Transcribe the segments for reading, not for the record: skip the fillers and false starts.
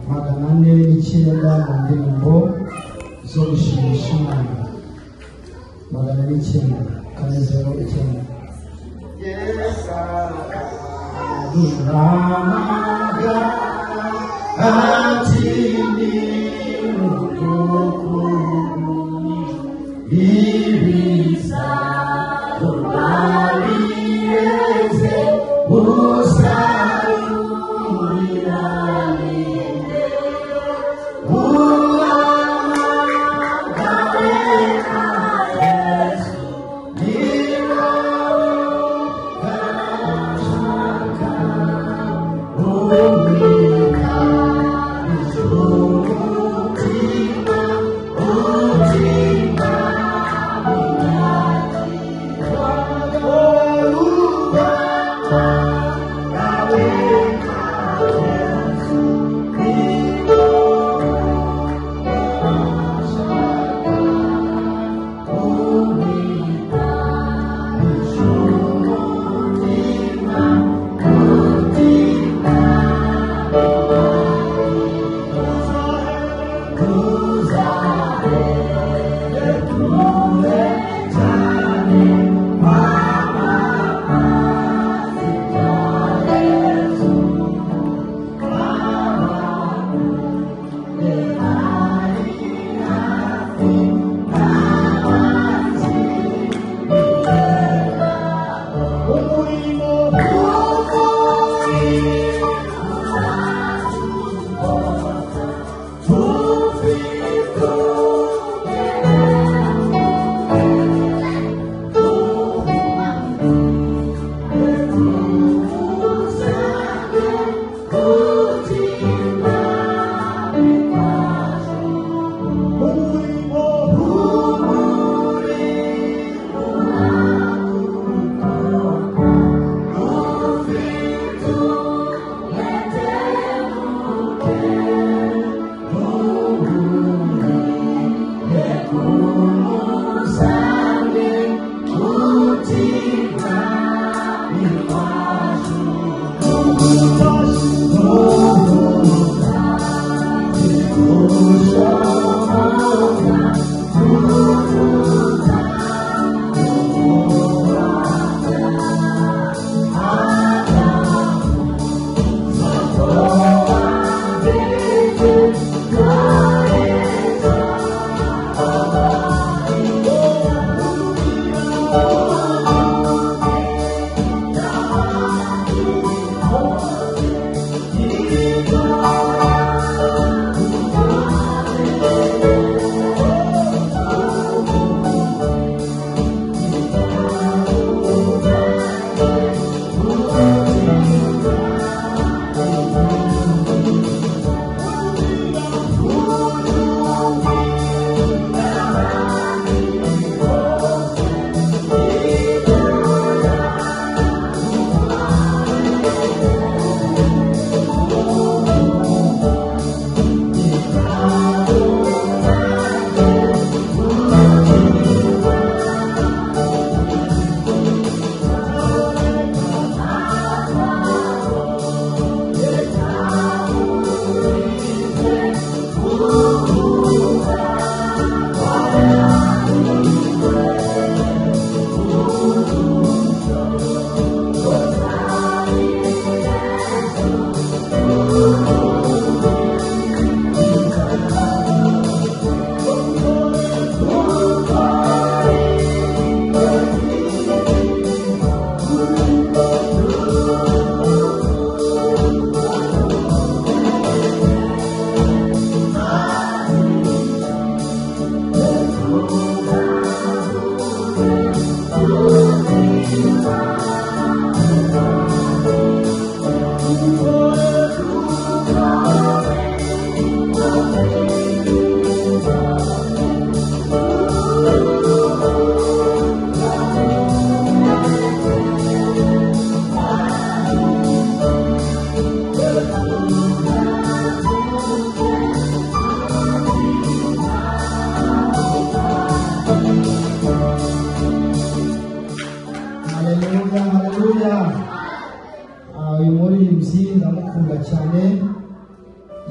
magana ane n'icyenda mu ndirimbo zo gushimisha Imana. magana ane n'icyenda kane 09.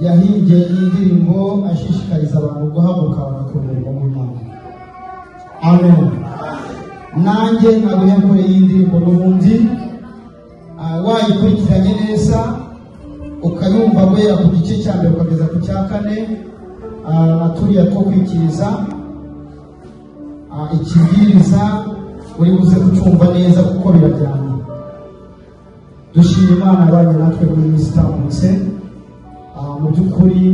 yahimbye indirimbo ashishikariza abantu guhaguruka bagakora umurimo w'Imana. Amen. Nanjye ntabwo yakoreye iyi ndirimbo n'ubundi wayikurikiranye neza ukayumva guhera ku gice cya mbere ukageza ku cya kane, turiya two kwikiriza ikibwiriza uri buze kucyumva neza kuko birajyana. Dushima Imana abanye natwe muri iyi itambutse. Mu by'ukuri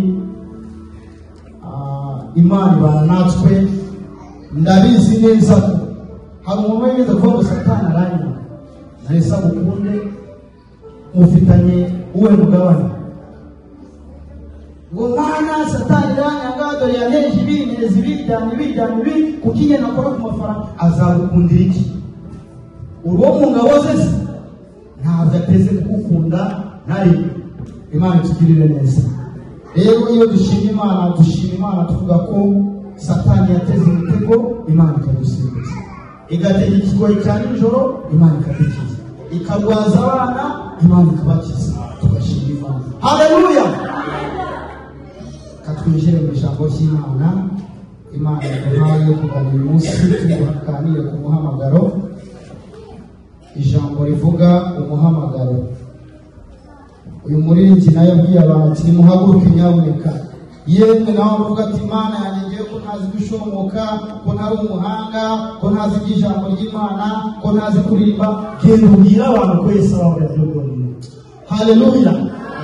Imana ibana natwe. Ndabizi neza ko hari umuntu wemeza kuvuga ngo Satani aranyuma, nahise agukunde mufitanye uwe mugabane ngo mwana Satani aranyanga dore yaneje ibimereza ibijyanye kuko iye nakora ku mafaranga. Azagukundira iki? Uwo mu ngabo ze ntabwo ateze kugukunda nari. Imana itugirire neza. Rero iyo dushima Imana tuvuga ko Satani yateze imitego, Imana ikadusimbuza. Igatega ikigoyi cya nijoro, Imana ikadukiza. Ikagwaza abana, Imana ikabakiza. Tugashima Imana. Haleluya. Katwinjire mu ijambo ry'Imana. Imana yaduhaye kuganira uyu munsi, tuganire ku muhamagaro. Ijambo rivuga umuhamagaro. Uyu muririmbyi nawe yabwiye abantu ati muhaguruke nyabuneka. Yemwe nawe avuga ati Imana yanjye ngiye ko ntazi gushomoka, ko ntari umuhanga, ko ntazi iby'ijambo ry'Imana, ko ntazi kuririmba. Genda ubwire abantu ko Yesu abaho yabyogoreye. Haleluya.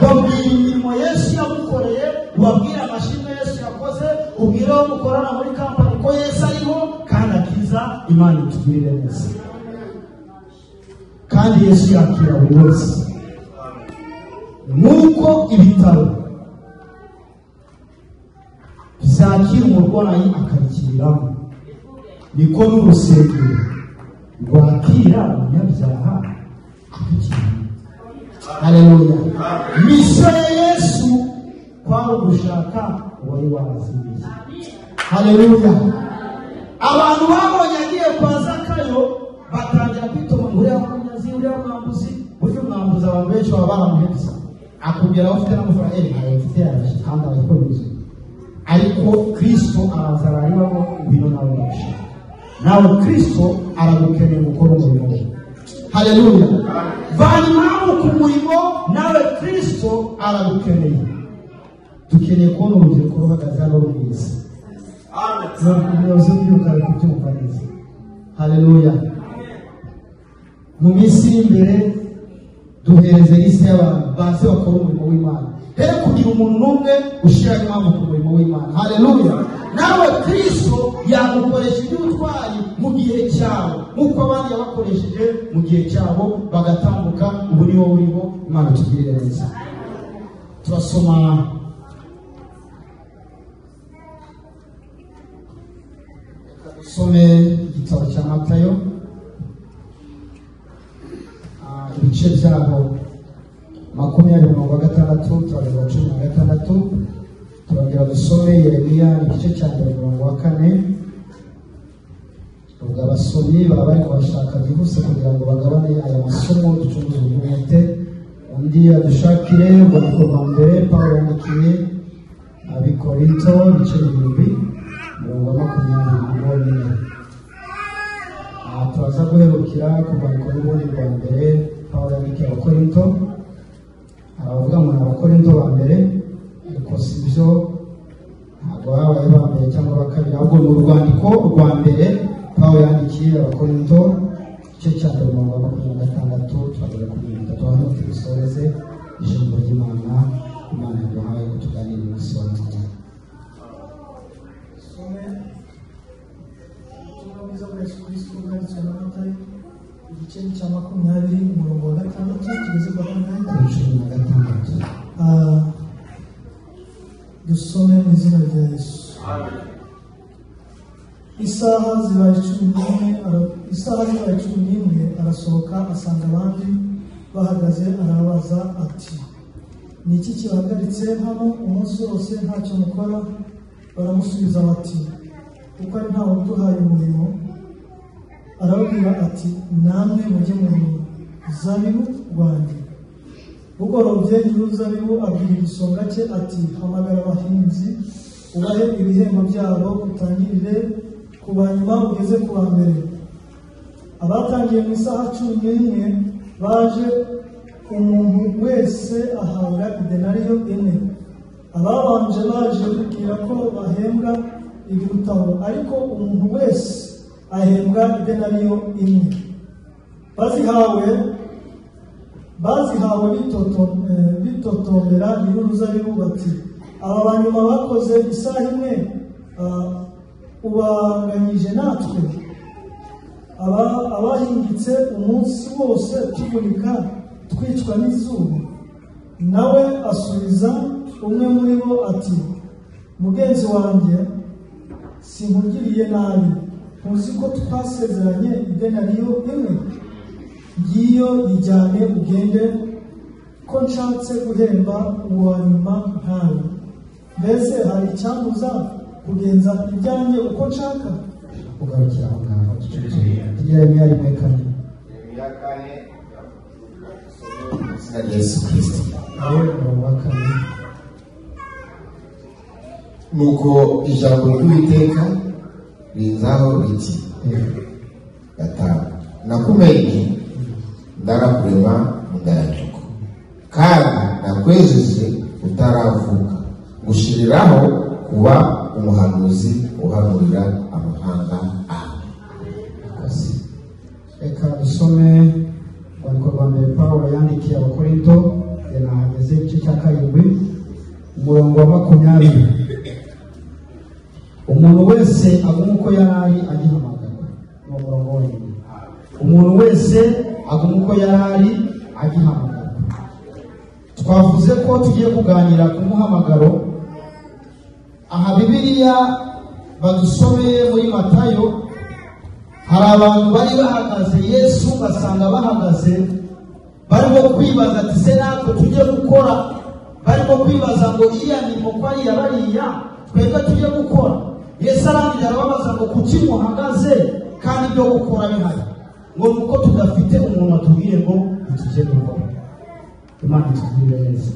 Babwira imirimo Yesu yamukoreye, ubabwire amashimwe Yesu yakoze, ubwire abo mukorana muri kampani ko Yesu ariho kandi akiza. Imana itugirire neza. Kandi Yesu yakira buri wese. Nuko ibitaro bizakira umurwayi akabikiriramo, niko n'urusengero rwakira umunyabyaha akakiramo. Haleluya. Misiyo ya Yesu kwari ugushaka uwari warazimiye. Haleluya. Abantu babonye agiye kwa Zakayo batangira kwitoma ngo uriya munyazi, uriya mwambuzi. Buryo mwambuza abantu benshi baba baramuhebye, akubwira ufite n'amafaranga afite yarashye kandi abakoze. Ariko Kristo araza araribamo ibintu nawe urashaka. Nawe Kristo aragukeneye gukora umurimo we. Haleluya. Vanyuma ku murimo nawe Kristo aragukeneye. Dukeneye kubona urubyiruko ruhagaze hano rwiza. Amen. Haleluya. Mu minsi imbere duhereze isi y'abantu baze bakora umurimo w'Imana. Rero kugira umuntu n'umwe ushira impamvu ku murimo w'Imana. Haleluya. Nawe Kristo yagukoresha iby'ubutwari mu gihe cyabo, nk'uko abandi yabakoresheje mu gihe cyabo bagatambuka. Ubu niho uriho. Imana itugirire neza. Turasoma igitabo cya Matayo, ibice byaho 20:6 turagera 16. Turagera dusome Yeremiya igice cya 4. Ubwo abasomyi baba bari kubashaka byihuse kugira ngo bagabane aya masomo ducunguze umwete. Undi adushakire ngo ni kuva mbere Pawulo yandikiye Abikorinto ibice 7:24. Turaza guherukira kuva ku rubuga rwa mbere Pawulo yandikiye Abakorinto. Aravuga ngo Abakorinto ba mbere, ariko si byo, ntabwo babaye ba mbere cyangwa ba kabiri, ahubwo ni urwandiko rwa mbere Pawulo yandikiye Abakorinto igice cya 26. Turagera ku 3. Hano tubisoreze ijambo ry'Imana. Imana yaduhaye ko tuganira umunsi wa none. Kristo bwanditswe na Matayo igice cya 20:6 kugeza ku 16. Dusome mu izina rya Yesu. Isaha zibaye 11 arasohoka asanga abandi bahagaze, arabaza ati ni iki kibahagaritse hano umunsi wose ntacyo mukora? Baramusubiza bati kuko ari ntawe uduhaye umurimo. Arababwira ati namwe mujye mu zabibu rwanjye Bugorovye nyir'uruzabibu abwira igisonga cye ati hamagara abahinzi ubahe ibihembo byabo utangirire ku banyuma ugeze ku wa mbere. Abatangiye mu isaha 11 baje, umuntu wese ahabwa idenariyo imwe. Ababanje baje kubwira ko bahembwa igitabo, ariko umuntu wese ahembwa idenariyo imwe. Bazihawe bitotombera nyir'uruzabibu bati aba banyuma bakoze isaha imwe ubanganyije natwe. Abahingitse umunsi wose tuvunika twicwa n'izuba. Nawe asubiza umwe muri bo ati mugenzi wanjye, sinkugiriye nabi, ntuzi ko twasezeranye idenariyo imwe? Ngiyo yijyane ugende, ko nshatse guhemba uwa nyuma ntawe. Mbese hari icyambuza kugenza ibyanjye uko nshaka? Ugarukira aho ngaho tugira imyari mekane Yesu Kristo. Nuko ijambo ry'Uwiteka rizaho riti gatanu, nakumenye ndarakurema mu ndarajuko, kandi nakwejeje utaravuka, gushiriraho kuba umuhanuzi uhanurira amahanga awe. Reka dusome urwandiko rwa mbere Pawulo yandikiye Abakorinto, yanahageze igice cya 7 umurongo wa 20. Umuntu wese aguma uko yarari agihamagara. Ni umurongo wenyine. Umuntu wese aguma uko yarari agihamagara. Twavuze ko tugiye kuganira ku muhamagaro. Aha Bibiliya badusomeye muri Matayo, hari abantu bari bahagaze, Yesu basanga bahagaze barimo kwibaza ati se natwe tujye gukora. Barimo kwibaza ngo iya mirimo ko ari yabariya twebwe tujye gukora. Yesu arangije arababaza ngo kuki muhagaze kandi ibyo gukora bihari? Ngo nuko tudafite umuntu atubwiye ngo tujye gukora. Imana itugirire neza.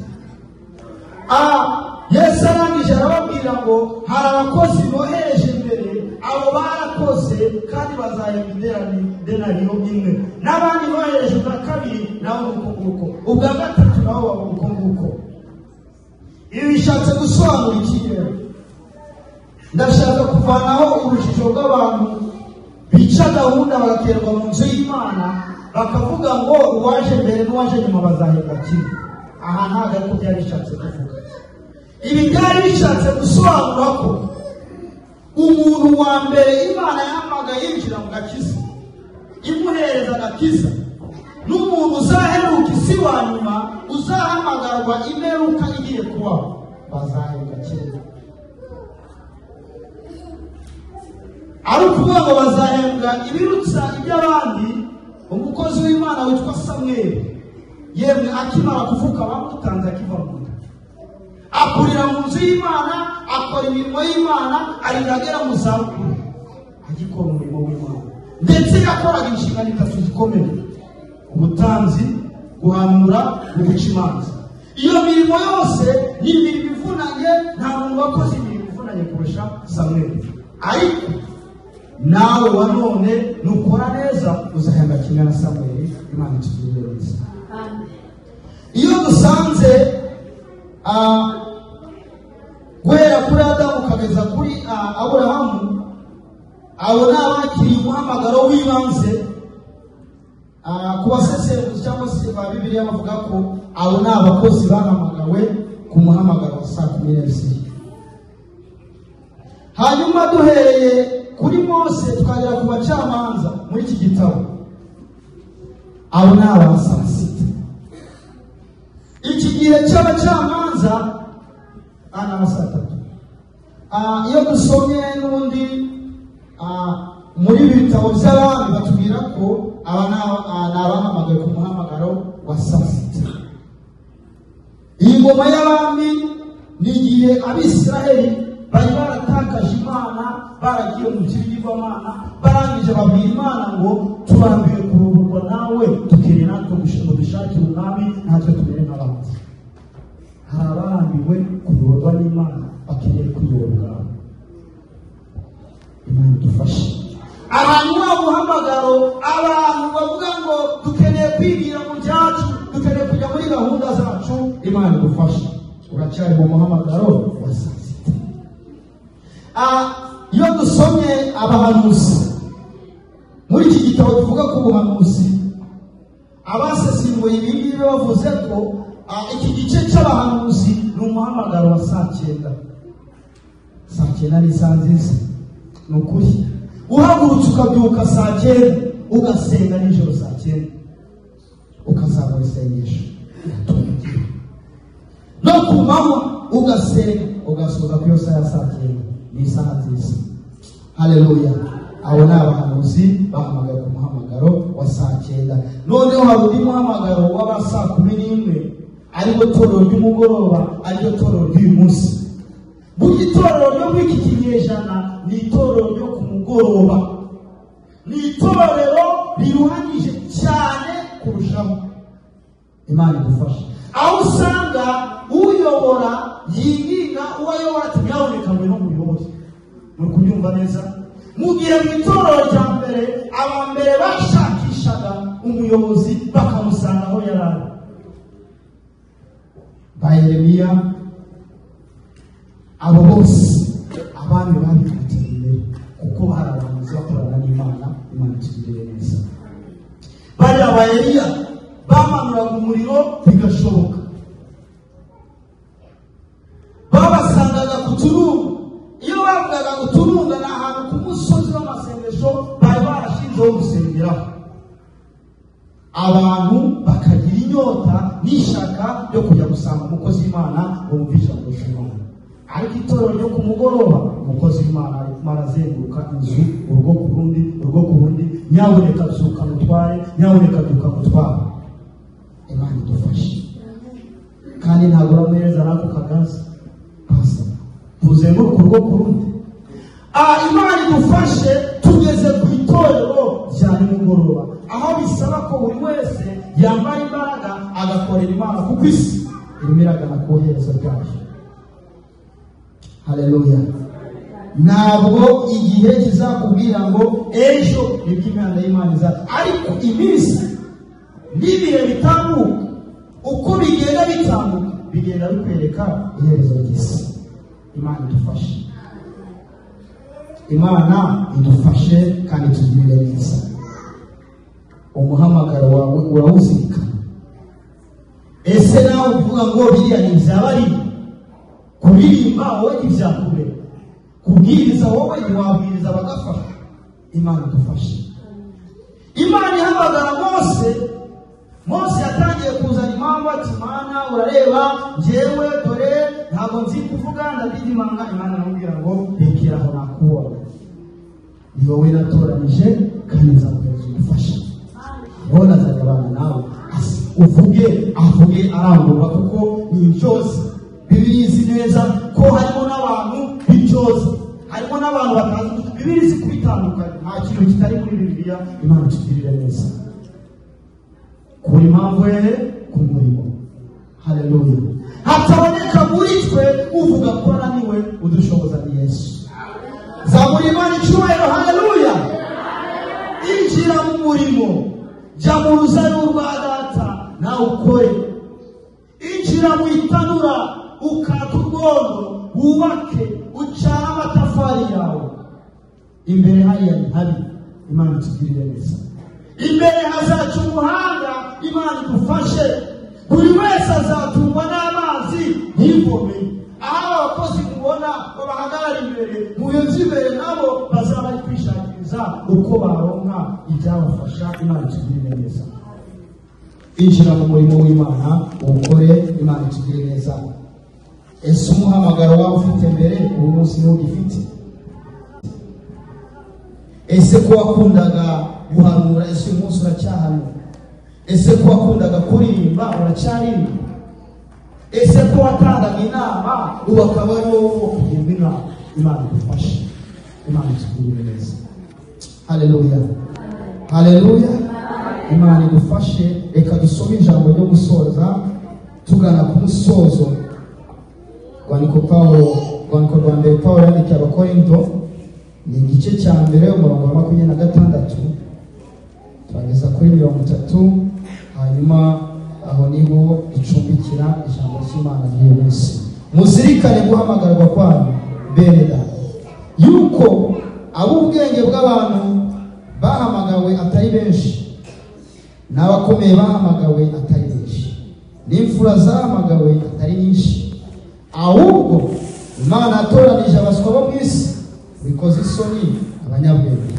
Yesu arangije arababwira ngo hari abakozi bohereje imbere, abo barakoze kandi bazahembwa idenariyo imwe. N'abandi bohereje ubwa kabiri nabo uko nguko, ubwa gatatu nabo baba uko nguko. Ibi bishatse gusobanura iki rero? Ndashaka kuvanaho urujijo rw'abantu bica gahunda bagaterwa mu nzu y'Imana, bakavuga ngo uwaje mbere n'uwaje nyuma bazahembwa kimwe. Aha ntabwo ariko byari bishatse kuvuga. Ibi byari bishatse gusobanura ko umuntu wa mbere Imana yahamagaye yinjira mu gakiza, imuhereza agakiza, n'umuntu uzaheruka isi wa nyuma uzahamagarwa imperuka igiye kubaho bazahembwa kimwe. Ari ukuvuga ngo bazahembwa ibirutsa iby'abandi. Umukozi w'Imana witwa Samweli, yemwe akimara kuvuka bamutanze akiva mu nda, akurira mu nzu y'Imana, akora imirimo y'Imana, ariragera mu zabukuru agikora umurimo w'Imana, ndetse yakoraga inshingano 3 zikomeye: ubutanzi, guhanura, guca imanza. Iyo mirimo yose ni imirimo ivunanye, nta muntu wakoze imirimo ivunanye kurusha Samweli. Ariko nawe wa none nukora neza uzahembwa kimwe na Samweli. Imana itugirire neza. Iyo dusanze guhera kuri Adamu ukageza kuri Aburahamu, abo ni abakiriye umuhamagaro w'ibanze. Ku basesenguzi cyangwa se ba Bibiliya bavuga ko abo ni abakozi bahamagawe ku muhamagaro wa saa 12. Hanyuma duhereye kuri Mose tukagera ku bacamanza muri iki gitabo, abo ni aba saa 6. Iki gihe cy'abacamanza ana saa 3. Iyo dusomye n'undi muri bitabo by'abami batubwira ko aba ni abahamagaye ku muhamagaro wa saa 6. Iyi ngoma y'abami ni igihe Abisiraheli bari baratakaje Imana, baragiye mu by'ibigirwamana, barangije babwira Imana ngo turambiwe kuruburwa nawe, tukeneye natwe gushaka umwami natwe tumere nk'abami. barambiwe kuyoborwa n'Imana bakeneye kuyoborwa. Imana idufashe. Abantu b'umuhamagaro, abantu bavuga ngo dukeneye kwigira mu byacu, dukeneye kujya muri gahunda zacu, Imana idufashe. Uracyari mu muhamagaro wa saa sita. Iyo dusomye abahanuzi muri iki gitabo tuvuga ku buhanuzi, abasesenguye ibingibi bavuze ko iki gice cy'abahanuzi ni umuhamagaro wa saa cyenda. Saa cyenda ni saa nziza, ni ukuri. Uhagurutse ukabyuka saa cyenda, ugasenga nijoro saa cyenda, ukazabona isengesho, no ku manywa ugasenga, ugasoza ku iyo saa ya saa cyenda, ni isaha nziza. Haleluya. Abo ni abahanuzi bahamagaye ku muhamagaro wa saa cyenda. Noneho hari undi muhamagaro w'aba saa 11, ariko torero ry'umugoroba, ariko torero ry'uyu munsi. Burya itorero ryo muri iki kinyejana ni itorero ryo ku mugoroba, ni itorero riruhanije cyane kurushaho. Imana idufashe. Aho usanga uyobora yinginga uwayobora ati nyaboneka ngo no muyobozi. Muri kubyumva neza? Mu gihe mu itorero rya mbere abambere bashakishaga umuyobozi bakamusanga aho yari ari. Ba Yeremiya, abo bose abandi babifitiye imbere kuko hari abantu bakorana n'Imana. Imana itugirire neza. Bari aba Eliya bamanuraga umuriro bigashoboka, babasangaga ku turunga. Iyo bavugaga ngo turunga ni ahantu ku musozi w'amasengesho bari barashinzeho gusengeraho. Abantu bakagira inyota n'ishaka ryo kujya gusanga umukozi w'Imana bumvisha gushimana. Ariko itorero ryo ku mugoroba, umukozi w'Imana ari kumara azenguruka inzu, urugo ku rundi, nyaboneka byuka mutware, nyaboneka byuka mutware. Imana idufashe. Kandi ntabwo uramuhereza n'ako kagazi pasa tuzenguruka urugo ku rundi. Imana idufashe. Tugeze ku itorero rya nimugoroba, aho bisaba ko buri wese yambara imbaraga agakorera Imana, kuko isi irimo iragana ku iherezo ryayo. Haleluya. Ntabwo igihe kizakubwira ngo ejo nibwo imana y'Imana iza, ariko iminsi n'ibihe bitambuka, uko bigenda bitambuka bigenda bikwereka iherezo ry'isi. Imana idufashe. Imana idufashe kandi tugirire neza. Umuhamagaro wawe urawuzirikana. Ese nawe uvuga ngo biriya ni iby'abari? Kuririmba wowe ntibyakubera, kubwiriza wowe ntiwabwiriza bagafasha. Imana idufashe. Imana ihamagara Mose yatangiye kuzana impamvu ati Mana urareba njyewe dore ntabwo nzi kuvuga ndadidimanga. Imana aramubwira ngo rekera aho nakubona, ni wowe natoranije kandi nzaguhereza umufasha. Bona azanye abantu nawe avuge arangurwa, kuko ni byose Bibiliya izi neza ko harimo n'abantu b'ibyoza, harimo n'abantu batazi. Bibiliya izi kubitandukanya, nta kintu kitari muri Bibiliya. Imana itugirire neza. Kuri impamvu ku murimo. Haleluya. Hataboneka muri twe uvuga ko araniwe, udushoboza ni Yesu. Zaburi Imana icyubahiro. Haleluya. Injira mu murimo, jya mu ruzabibu rwa data nawe ukore. Injira mu itanura ukata urwondo, wubake, ucana amatafari yawe. Imbere hariya ni habi. Imana itugirire neza. Imbere hazaca umuhanda. Imana idufashe. Buri wese azatungwa n'amazi y'ivome. Aho abakozi mubona babahagarara imbere, muyobozi imbere nabo bazaba bari kwishakiriza uko baronka ibyabafasha. Imana itugirire neza. Injira mu murimo w'Imana ukore. Imana itugirire neza. Ese umuhamagaro wawe ufite mbere uyu munsi niwo ugifite? Ese ko wakundaga guhanura, ese uyu munsi uracyahanura? Ese ko wakundaga kuririmba, uracyaririmba? Ese ko watangaga inama, ubu akaba ari wowe wo kugirwa inama? Imana idufashe. Imana itugirire neza. Haleluya. Haleluya. Imana idufashe. Reka dusome ijambo ryo gusoza tugana ku musozo. rwandiko rwa mbere Pawulo yandikiye Abakorinto ni igice cya mbere umurongo wa 26 turageza kuri 30, hanyuma aho niho icumbikira ijambo ry'Imana ry'uyu munsi. Muzirikane guhamagarwa kwanyu bene data, yuko ab'ubwenge bw'abantu bahamagawe atari benshi, n'abakomeye bahamagawe atari benshi, n'imfura zahamagawe atari nyinshi, ahubwo Imana yatoranije abaswa bo mu isi bikoze isoni abanyabwenge,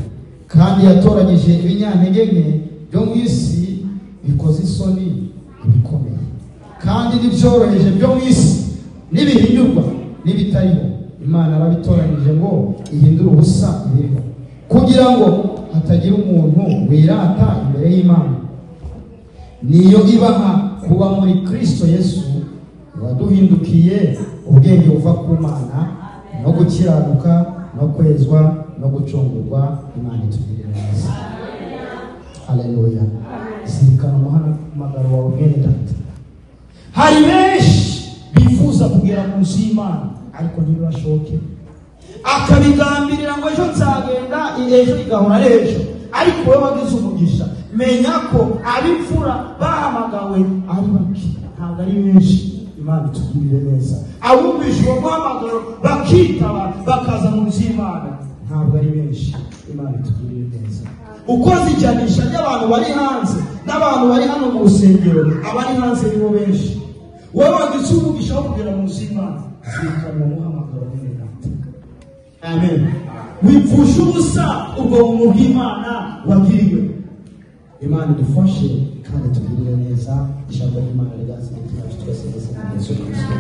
kandi yatoranyije ibinyantege nke byo mu isi bikoze isoni ibikomeye, kandi n'ibyoroheje byo mu isi n'ibihinyurwa n'ibitariho Imana arabitoranyije ngo ihindure ubusa ibiriho, kugira ngo hatagira umuntu wirata imbere y'Imana. Niyo ibaha kuba muri Kristo Yesu waduhindukiye ubwenge buva ku Mana no gukiranuka no kwezwa no gucungurwa. Imana itugirire neza. Haleluya. Zirikana umuhamagaro wawe mwene data. Hari benshi bifuza kugera mu nzu y'Imana ariko ntibashoke, akabigambirira ngo ejo nzagenda, ejo igahora ejo, ariko wowe wagize umugisha. Menya ko ab'imfura bahamagawe ari bake, ntabwo ari benshi. Imana itugirire neza. Abumvise uwo muhamagaro bakitaba bakaza mu nzu y'Imana ntabwo ari benshi. Imana itugirire neza. Ukoze ijyanisha ry'abantu bari hanze n'abantu bari hano mu rusengero, abari hanze nibo benshi. Wowe wagize umugisha wo kugera mu nzu y'Imana, zirikana umuhamagaro mwene data. Amen. Wipfusha ubusa ubwo buntu bw'Imana wagiriwe. Imana idufashe kandi tugirire neza. Ijambo ry'Imana rigazigitira twese mu Yesu Kristo.